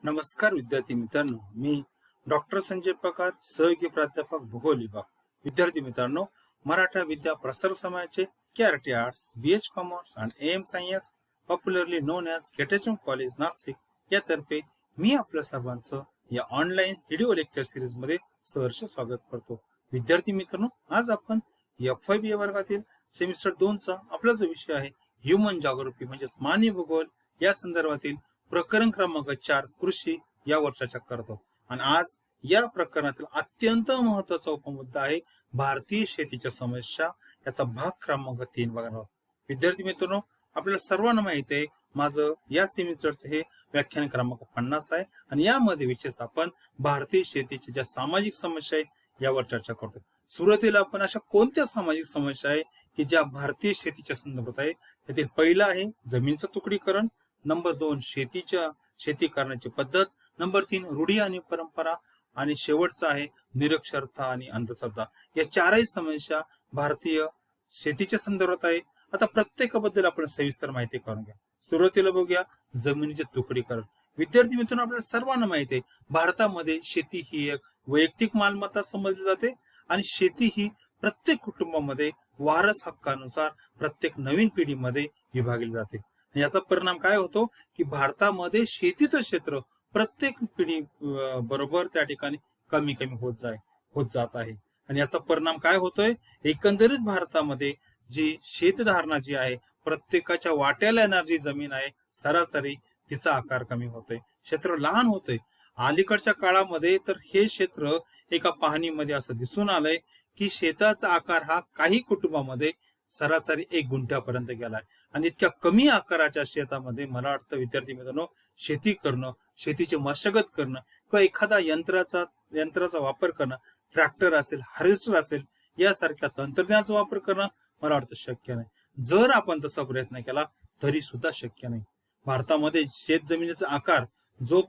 नमस्कार विद्यार्थी मित्रांनो, मी डॉक्टर संजय पकार, सहयोगी प्राध्यापक भूगोल विभाग. विद्यार्थी मित्रांनो, मराठा विद्या प्रसार समाजाचे केआरटी आर्ट्स, बीएच कॉमर्स आणि M science, popularly known as KTHM college Nashik यातर्फे मी आपल्या सर्वांचं या ऑनलाईन व्हिडिओ लेक्चर सिरीज मध्ये सहर्ष स्वागत करतो. विद्यार्थी मित्रांनो, आज आपण FYB वर्गातील सेमिस्टर 2 चा आपला जो विषय आहे ह्युमन जॉग्राफी म्हणजे मानवी भूगोल या संदर्भातील प्रकरण क्रमांक 4 कृषी यावर चर्चा करतो. आणि आज या प्रकरणातील अत्यंत महत्वाचा उपमुद्दा आहे भारतीय शेतीच्या समस्या, याचा भाग क्रमांक 3 बघणार आहोत. विद्यार्थी मित्रांनो, आपल्याला सर्वांना माहिती आहे माझं या सेमिस्टरचं हे व्याख्यान क्रमांक 50 आहे आणि यामध्ये विशेषतः आपण भारतीय शेतीच्या ज्या सामाजिक समस्या आहे यावर चर्चा करतो. सुरुवातीला आपण अशा कोणत्या सामाजिक समस्या आहे की ज्या भारतीय शेतीच्या संदर्भात आहे. त्यातील पहिला आहे जमीनचं तुकडीकरण, नंबर 2 शेती करण्याची पद्धत, नंबर 3 रूढी आणि परंपरा, आणि शेवटचा आहे निरक्षरता आणि अंधश्रद्धा. या चारही समस्या भारतीय शेतीच्या संदर्भात आहे. आता प्रत्येकाबद्दल आपण सविस्तर माहिती करून घ्या. सुरुवातीला बघूया जमिनीचे तुकडीकरण. विद्यार्थी मित्रांनो, आपल्याला सर्वांना माहिती आहे भारतामध्ये शेती ही एक वैयक्तिक मालमत्ता समजली जाते आणि शेती ही प्रत्येक कुटुंबामध्ये वारस हक्कानुसार प्रत्येक नवीन पिढीमध्ये विभागली जाते. याचा परिणाम काय होतो की भारतामध्ये शेतीचं क्षेत्र प्रत्येक पिढी बरोबर त्या ठिकाणी कमी कमी होत जात आहे. आणि याचा परिणाम काय होतोय, एकंदरीत भारतामध्ये जी शेतधारणा जी आहे, प्रत्येकाच्या वाट्याला येणारी जमीन आहे, सरासरी तिचा आकार कमी होतोय, क्षेत्र लहान होतोय. अलीकडच्या काळामध्ये तर हे क्षेत्र एका पाहणीमध्ये असं दिसून आलंय की शेताचा आकार हा काही कुटुंबामध्ये सरासरी 1 गुंठ्यापर्यंत गेलाय. आणि इतक्या कमी आकाराच्या शेतामध्ये मला वाटतं विद्यार्थी मित्रांनो, शेती करणं, शेतीची मशागत करणं किंवा एखादा यंत्राचा वापर करणं, ट्रॅक्टर असेल, हार्वेस्टर असेल, यासारख्या तंत्रज्ञानाचा वापर करणं मला वाटतं शक्य नाही. जर आपण तसा प्रयत्न केला तरी सुद्धा शक्य नाही. भारतामध्ये शेत जमिनीचा आकार जो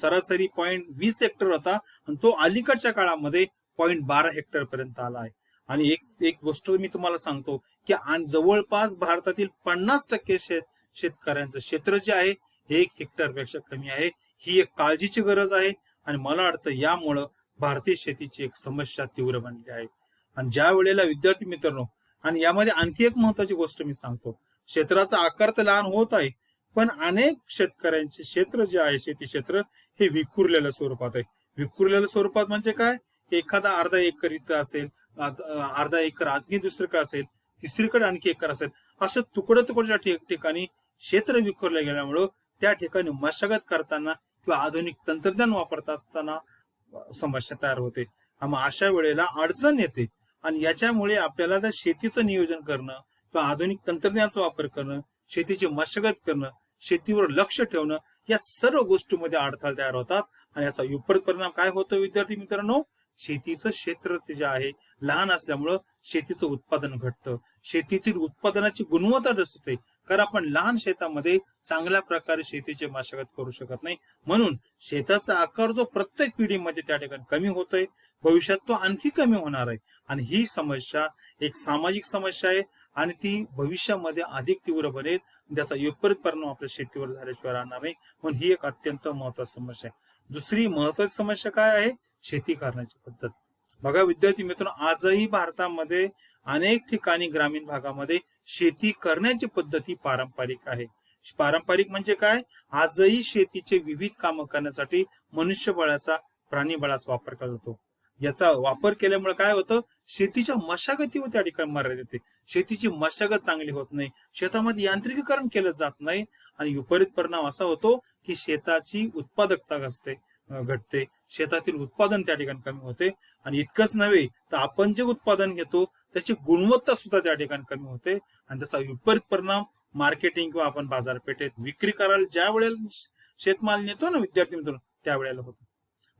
सरासरी 0.20 हेक्टर होता आणि तो अलीकडच्या काळामध्ये 0.12 हेक्टर पर्यंत आला आहे. आणि एक गोष्ट मी तुम्हाला सांगतो की जवळपास भारतातील 50% शेतकऱ्यांचं क्षेत्र जे आहे 1 हेक्टर पेक्षा कमी आहे. ही एक काळजीची गरज आहे आणि मला वाटतं यामुळं भारतीय शेतीची एक समस्या तीव्र बनली आहे. आणि ज्या वेळेला विद्यार्थी मित्रांनो, आणि यामध्ये आणखी एक महत्वाची गोष्ट मी सांगतो, क्षेत्राचा आकार तर लहान होत आहे, पण अनेक शेतकऱ्यांचे क्षेत्र जे आहे, शेती क्षेत्र हे विखुरलेल्या स्वरूपात आहे. विखुरलेल्या स्वरूपात म्हणजे काय, एखादा अर्धा एकर इथं असेल, अर्धा एकर आणखी दुसरीकडे असेल, तिसरीकडे आणखी एकर असेल, असं तुकडच्या ठिकाणी क्षेत्र विखुरले गेल्यामुळं त्या ठिकाणी मशागत करताना किंवा आधुनिक तंत्रज्ञान वापरत असताना समस्या तयार होते. मग अशा वेळेला अडचण येते आणि याच्यामुळे आपल्याला त्या शेतीचं नियोजन करणं किंवा आधुनिक तंत्रज्ञानाचा वापर करणं, शेतीची मशागत करणं, शेतीवर लक्ष ठेवणं, या सर्व गोष्टींमध्ये अडथळे तयार होतात. आणि याचा विपरीत परिणाम काय होतो विद्यार्थी मित्रांनो, शेतीचं क्षेत्र जे आहे लहान असल्यामुळं शेतीचं उत्पादन घटतं, शेतीतील उत्पादनाची गुणवत्ता ढसते, कारण आपण लहान शेतामध्ये चांगल्या प्रकारे शेतीची मशागत करू शकत नाही. म्हणून शेताचा आकार जो प्रत्येक पिढीमध्ये त्या ठिकाणी कमी होतोय, भविष्यात तो आणखी कमी होणार आहे. आणि ही समस्या एक सामाजिक समस्या आहे आणि ती भविष्यामध्ये अधिक तीव्र बनेल. त्याचा विपरीत परिणाम आपल्या शेतीवर झाल्याशिवाय राहणार नाही. म्हणून ही एक अत्यंत महत्वाची समस्या आहे. दुसरी महत्वाची समस्या काय आहे, शेती करण्याची पद्धत. बघा विद्यार्थी मित्रांनो, आजही भारतामध्ये अनेक ठिकाणी ग्रामीण भागामध्ये शेती करण्याची पद्धती पारंपरिक आहे. पारंपरिक म्हणजे काय, आजही शेतीचे विविध कामं करण्यासाठी मनुष्यबळाचा, प्राणीबळाचा वापर केला जातो. याचा वापर केल्यामुळे काय होतं, शेतीच्या मशागतीवर त्या ठिकाणी मर्यादा येते. शेतीची मशागत चांगली होत नाही, शेतामध्ये यांत्रिकीकरण केलं जात नाही आणि विपरीत परिणाम असा होतो की शेताची उत्पादकता घटते, शेतातील उत्पादन त्या ठिकाणी कमी होते. आणि इतकंच नव्हे तर आपण जे उत्पादन घेतो त्याची गुणवत्ता सुद्धा त्या ठिकाणी कमी होते. आणि त्याचा विपरीत परिणाम मार्केटिंग किंवा आपण बाजारपेठेत विक्री करायला ज्या वेळेला शेतमाल नेतो ना विद्यार्थी मित्रांनो, त्यावेळेला होतो.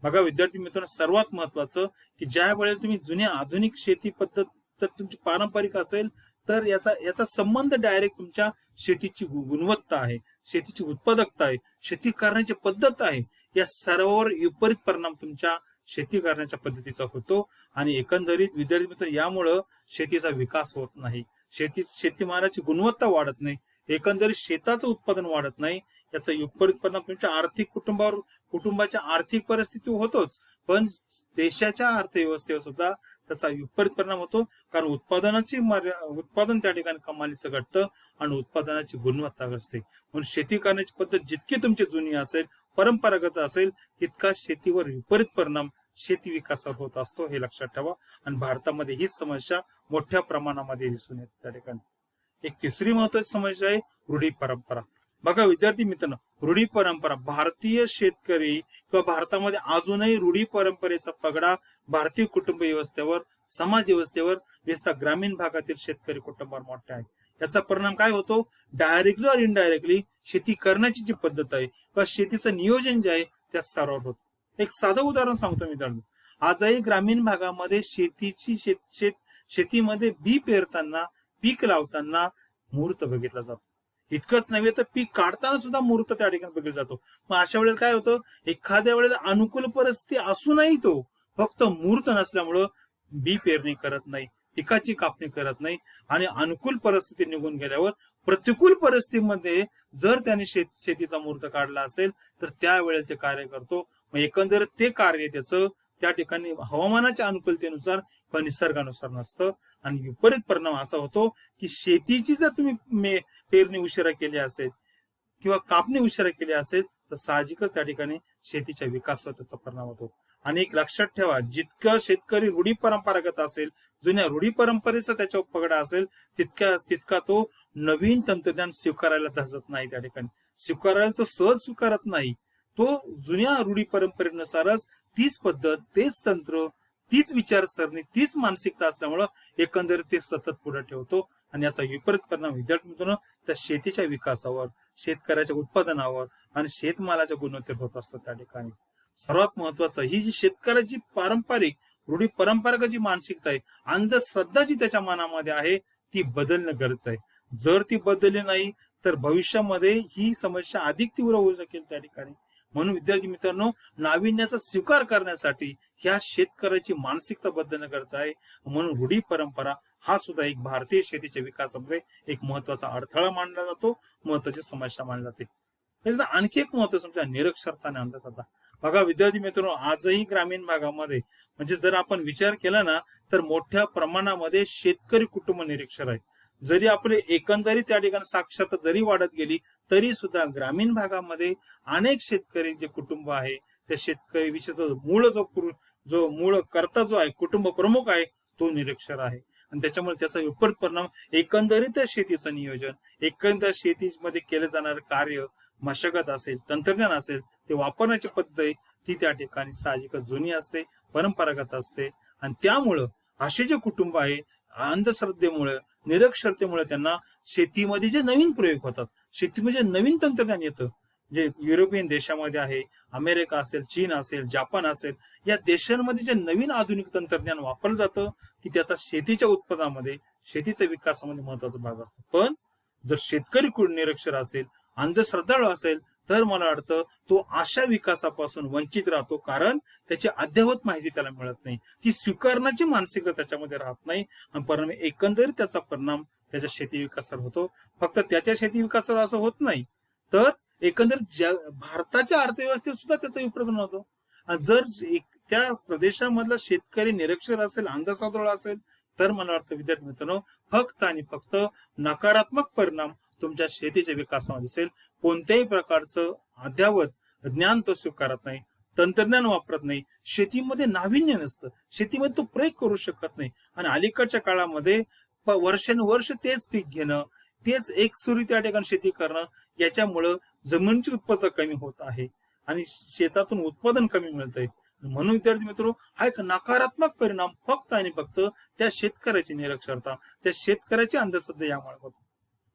बघा विद्यार्थी मित्रांनो, सर्वात महत्वाचं की ज्या वेळेला तुम्ही जुन्या आधुनिक शेती पद्धत जर तुमची पारंपरिक असेल तर याचा संबंध डायरेक्ट तुमच्या शेतीची गुणवत्ता आहे, शेतीची उत्पादकता आहे, शेती करण्याची पद्धत आहे, या सर्वावर विपरीत परिणाम तुमच्या शेती करण्याच्या पद्धतीचा होतो. आणि एकंदरीत विद्यार्थी मित्र, यामुळं शेतीचा विकास होत नाही, शेतीमालाची गुणवत्ता वाढत नाही. एकंदरीत शेताचं उत्पादन वाढत नाही, याचा विपरीत परिणाम तुमच्या आर्थिक कुटुंबाच्या आर्थिक परिस्थिती होतोच, पण देशाच्या अर्थव्यवस्थेवर सुद्धा त्याचा विपरीत परिणाम होतो. कारण उत्पादन त्या ठिकाणी कमालीचं घटतं आणि उत्पादनाची गुणवत्ता घटते. म्हणून शेती करण्याची पद्धत जितकी तुमची जुनी असेल, परंपरागत असेल, तितका शेतीवर विपरीत परिणाम शेती विकासावर होत असतो, हे लक्षात ठेवा. आणि भारतामध्ये ही समस्या मोठ्या प्रमाणामध्ये दिसून येते त्या ठिकाणी. एक तिसरी महत्वाची समस्या आहे रूढी परंपरा. बघा विद्यार्थी मित्रांनो, रूढी परंपरा, भारतीय शेतकरी किंवा भारतामध्ये अजूनही रूढी परंपरेचा पगडा भारतीय कुटुंब व्यवस्थेवर, समाज व्यवस्थेवर, विशेषतः ग्रामीण भागातील शेतकरी कुटुंबावर मोठा आहे. याचा परिणाम काय होतो? डायरेक्टली और इनडायरेक्टली शेती करण्याची जी पद्धत आहे किंवा शेतीचं नियोजन जे आहे त्या स्तरावर होत. एक साधं उदाहरण सांगतो मित्रांनो, आजही ग्रामीण भागामध्ये शेतीमध्ये बी पेरताना, पीक लावताना मुहूर्त बघितला जातो. इतकंच नव्हे तर पीक काढताना सुद्धा मुहूर्त त्या ठिकाणी बघितला जातो. मग अशा वेळेला काय होतं, एखाद्या वेळेला अनुकूल परिस्थिती असूनही तो फक्त मुहूर्त नसल्यामुळं बी पेरणी करत नाही, पिकाची कापणी करत नाही, आणि अनुकूल परिस्थिती निघून गेल्यावर प्रतिकूल परिस्थितीमध्ये जर त्याने शेतीचा मुहूर्त काढला असेल तर त्यावेळेला ते कार्य करतो. मग एकंदरीत ते कार्य त्याचं त्या ठिकाणी हवामानाच्या अनुकूलतेनुसार किंवा निसर्गानुसार नसतं. आणि विपरीत परिणाम असा होतो की शेतीची जर तुम्ही पेरणी उशिरा केली असेल किंवा कापणी उशिरा केली असेल तर साहजिकच त्या ठिकाणी शेतीच्या विकासावर त्याचा परिणाम होतो. आणि एक लक्षात ठेवा, जितकं शेतकरी रूढी परंपरागत असेल, जुन्या रूढी परंपरेचा त्याच्यावर पगडा असेल, तितका तो नवीन तंत्रज्ञान स्वीकारायला धजत नाही. त्या ठिकाणी स्वीकारायला तो सहज स्वीकारत नाही. तो जुन्या रूढी परंपरेनुसारच तीच पद्धत, तेच तंत्र, तीच विचारसरणी, तीच मानसिकता असल्यामुळं एकंदरीत ते सतत पुढे ठेवतो. आणि याचा विपरीत परिणाम विद्यार्थी मित्रांनो त्या शेतीच्या विकासावर, शेतकऱ्याच्या उत्पादनावर आणि शेतमालाच्या गुणवत्तेवर होत असतात. त्या ठिकाणी सर्वात महत्वाचं, ही जी शेतकऱ्याची पारंपरिक रूढी परंपरागत जी मानसिकता आहे, अंधश्रद्धा जी त्याच्या मनामध्ये आहे, ती बदलणं गरजेचं आहे. जर ती बदलली नाही तर भविष्यामध्ये ही समस्या अधिक तीव्र होऊ शकेल त्या ठिकाणी. म्हणून विद्यार्थी मित्रांनो, नाविन्याचा स्वीकार करण्यासाठी ह्या शेतकऱ्याची मानसिकता बदलणं गरजेचं आहे. म्हणून रूढी परंपरा हा सुद्धा एक भारतीय शेतीच्या विकासामध्ये एक महत्वाचा अडथळा मानला जातो, महत्वाची समस्या मानली जाते. आणखी एक महत्वाची समस्या निरक्षरता आणि अंधश्रद्धा. बघा विद्यार्थी मित्रांनो, आजही ग्रामीण भागामध्ये म्हणजे जर आपण विचार केला ना तर मोठ्या प्रमाणामध्ये शेतकरी कुटुंब निरक्षर आहेत. जरी आपले एकंदरीत त्या ठिकाणी साक्षरता जरी वाढत गेली तरी सुद्धा ग्रामीण भागामध्ये अनेक शेतकरी जे कुटुंब आहे, त्या शेतकरी विशेषतः मूळ कर्ता जो आहे, कुटुंब प्रमुख आहे, तो निरक्षर आहे. आणि त्याच्यामुळे त्याचा विपरीत परिणाम एकंदरीत शेतीचं नियोजन, एकंदरीत शेतीमध्ये केले जाणारे कार्य, मशागत असेल, तंत्रज्ञान असेल, ते वापरण्याची पद्धत आहे ती त्या ठिकाणी साहजिकच जुनी असते, परंपरागत असते. आणि त्यामुळं असे जे कुटुंब आहे, अंधश्रद्धेमुळे, निरक्षरतेमुळे त्यांना शेतीमध्ये जे नवीन प्रयोग होतात, शेतीमध्ये नवीन तंत्रज्ञान येतं, जे युरोपियन देशामध्ये आहे, अमेरिका असेल, चीन असेल, जापान असेल, या देशांमध्ये जे नवीन आधुनिक तंत्रज्ञान वापरलं जातं की त्याचा शेतीच्या उत्पादनामध्ये, शेतीच्या विकासामध्ये महत्वाचा भाग असतो. पण जर शेतकरी निरक्षर असेल, अंधश्रद्धाळू असेल तर मला वाटतं तो अशा विकासापासून वंचित राहतो, कारण त्याची अद्ययावत माहिती त्याला मिळत नाही, ती स्वीकारण्याची मानसिकता त्याच्यामध्ये राहत नाही. आणि परिणाम एकंदरीत त्याचा परिणाम त्याच्या शेती विकासावर होतो. फक्त त्याच्या शेती विकासावर असं होत नाही तर एकंदरीत भारताच्या अर्थव्यवस्थेत सुद्धा त्याचा विपरिणाम होतो. आणि जर त्या प्रदेशामधला शेतकरी निरक्षर असेल, अंधश्रद्धाळू असेल तर मला वाटतं विद्यार्थी मित्रांनो, फक्त आणि फक्त नकारात्मक परिणाम तुमच्या शेतीच्या विकासामध्ये दिसेल. कोणत्याही प्रकारचं अद्ययावत ज्ञान तो स्वीकारत नाही, तंत्रज्ञान वापरत नाही, शेतीमध्ये नाविन्य नसतं, शेतीमध्ये तो प्रयोग करू शकत नाही. आणि अलीकडच्या काळामध्ये वर्षानुवर्ष तेच पीक घेणं, तेच एकसुरी त्या ठिकाणी शेती करणं, याच्यामुळं जमिनीची उत्पादन कमी होत आहे आणि शेतातून उत्पादन कमी मिळतंय. म्हणून विद्यार्थी मित्र, हा एक नकारात्मक परिणाम फक्त आणि फक्त त्या शेतकऱ्याची निरक्षरता, त्या शेतकऱ्याची अंधश्रद्धा यामुळे होतो.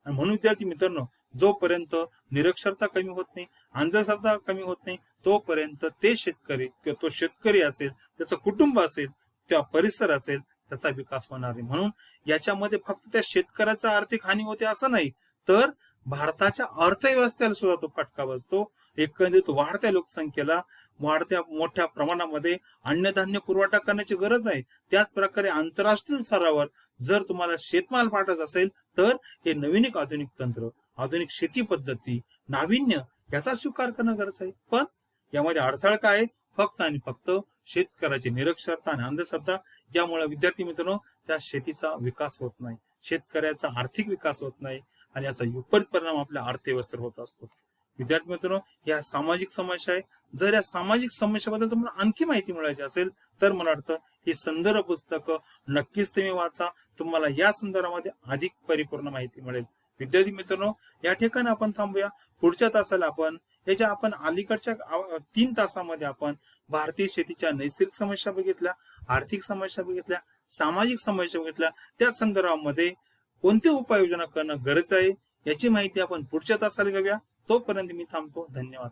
आणि म्हणून विद्यार्थी मित्रांनो, जोपर्यंत निरक्षरता कमी होत नाही, अंधश्रद्धा कमी होत नाही, तोपर्यंत ते शेतकरी किंवा तो शेतकरी असेल, त्याचं कुटुंब असेल, त्या परिसर असेल, त्याचा विकास होणार नाही. म्हणून याच्यामध्ये फक्त त्या शेतकऱ्याचा आर्थिक हानी होते असं नाही, तर भारताच्या अर्थव्यवस्थेला सुद्धा तो फटका बसतो. एकंदरीत वाढत्या लोकसंख्येला, वाढत्या मोठ्या प्रमाणामध्ये अन्नधान्य पुरवठा करण्याची गरज आहे. त्याच प्रकारे आंतरराष्ट्रीय स्तरावर जर तुम्हाला शेतमाल पाठवायचा असेल तर हे नवीन एक आधुनिक तंत्र, आधुनिक शेती पद्धती, नाविन्य याचा स्वीकार करणं गरज आहे. पण यामध्ये अडथळा काय आहे? फक्त आणि फक्त शेतकऱ्याची निरक्षरता आणि अंधश्रद्धा, ज्यामुळे विद्यार्थी मित्रांनो त्या शेतीचा विकास होत नाही, शेतकऱ्याचा आर्थिक विकास होत नाही आणि याचा विपरीत परिणाम आपल्या अर्थव्यवस्थेवर होत असतो. विद्यार्थी मित्रांनो, या सामाजिक समस्या आहे. जर या सामाजिक समस्याबद्दल तुम्हाला आणखी माहिती मिळायची असेल तर मला वाटतं ही संदर्भ पुस्तकं नक्कीच तुम्ही वाचा. तुम्हाला या संदर्भामध्ये अधिक परिपूर्ण माहिती मिळेल. विद्यार्थी मित्रांनो, या ठिकाणी आपण थांबूया. पुढच्या तासाला आपण अलीकडच्या 3 तासामध्ये आपण भारतीय शेतीच्या नैसर्गिक समस्या बघितल्या, आर्थिक समस्या बघितल्या, सामाजिक समस्या बघितल्या. त्या संदर्भामध्ये कोणती उपाययोजना करणं गरजेचं आहे याची माहिती आपण पुढच्या तासाला घेऊया. तोपर्यंत मी थांबतो. धन्यवाद.